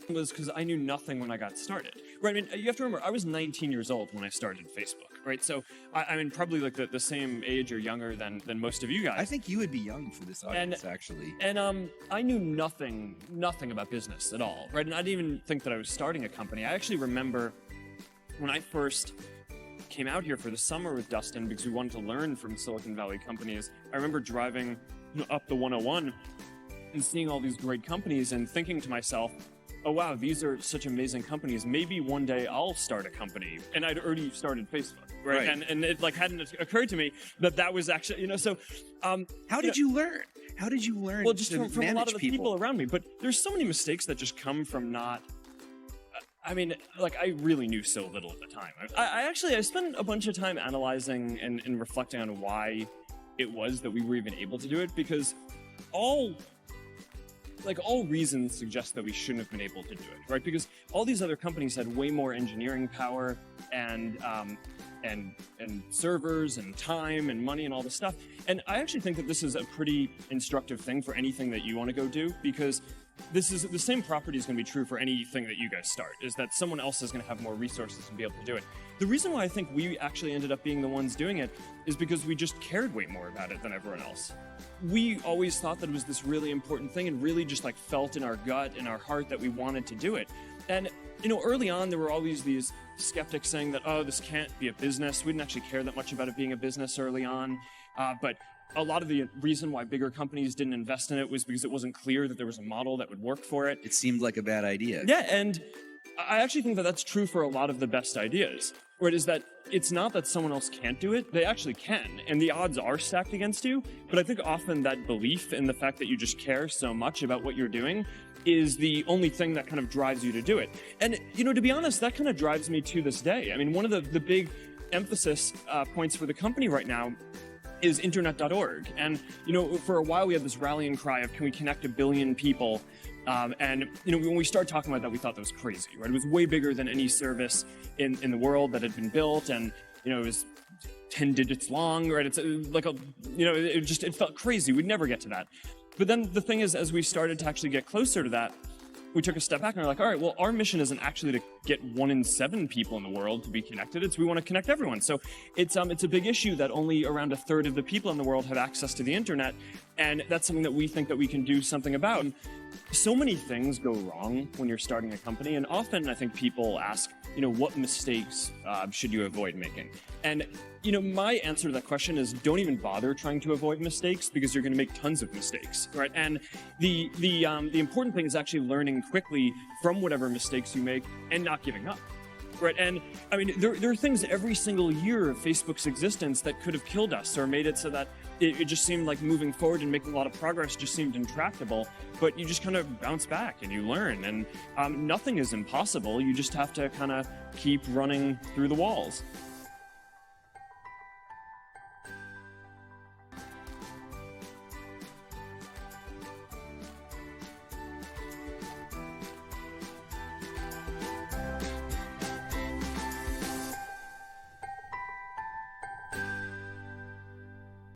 was because I knew nothing when I got started. Right? I mean, you have to remember, I was 19 years old when I started Facebook, right? So, I mean, probably like the same age or younger than most of you guys. I think you would be young for this audience, actually. And I knew nothing about business at all, right? And I didn't even think that I was starting a company. I actually remember when I first came out here for the summer with Dustin because we wanted to learn from Silicon Valley companies. I remember driving up the 101 and seeing all these great companies and thinking to myself, oh wow, these are such amazing companies. Maybe one day I'll start a company. And I'd already started Facebook, right? And it like hadn't occurred to me that was actually, so. How did you learn? How did you learn? Well, just from a lot of the people around me. But there's so many mistakes that just come from not. I mean, like, I really knew so little at the time. I spent a bunch of time analyzing and reflecting on why it was that we were even able to do it, because all reasons suggest that we shouldn't have been able to do it, right? Because all these other companies had way more engineering power and servers and time and money and all this stuff. And I actually think that this is a pretty instructive thing for anything that you want to go do, because this is the same property is going to be true for anything that you guys start, is that someone else is going to have more resources and be able to do it. The reason why I think we actually ended up being the ones doing it is because we just cared way more about it than everyone else. We always thought that it was this really important thing and really just like felt in our gut, in our heart that we wanted to do it. And, early on, there were always these skeptics saying that, oh, this can't be a business. We didn't actually care that much about it being a business early on. But a lot of the reason why bigger companies didn't invest in it was because it wasn't clear that there was a model that would work for it. It seemed like a bad idea. Yeah, and I actually think that that's true for a lot of the best ideas, where it is that it's not that someone else can't do it, they actually can, and the odds are stacked against you, but I think often that belief in the fact that you just care so much about what you're doing is the only thing that kind of drives you to do it. And, to be honest, that kind of drives me to this day. I mean, one of the big emphasis points for the company right now is internet.org. And, for a while we had this rallying cry of, can we connect 1 billion people? And, when we started talking about that, we thought that was crazy, right? It was way bigger than any service in the world that had been built. And, it was 10 digits long, right? It's like it felt crazy. We'd never get to that. But then the thing is, as we started to actually get closer to that, we took a step back and we're like, all right, well, our mission isn't actually to get 1 in 7 people in the world to be connected. It's we want to connect everyone. So it's a big issue that only around 1/3 of the people in the world have access to the internet. And that's something that we think that we can do something about. So many things go wrong when you're starting a company. And often I think people ask, what mistakes should you avoid making? And, my answer to that question is don't even bother trying to avoid mistakes, because you're going to make tons of mistakes, right? And the important thing is actually learning quickly from whatever mistakes you make and not giving up. Right, and I mean, there are things every single year of Facebook's existence that could have killed us or made it so that it just seemed like moving forward and making a lot of progress just seemed intractable. But you just kind of bounce back and you learn, and nothing is impossible. You just have to kind of keep running through the walls.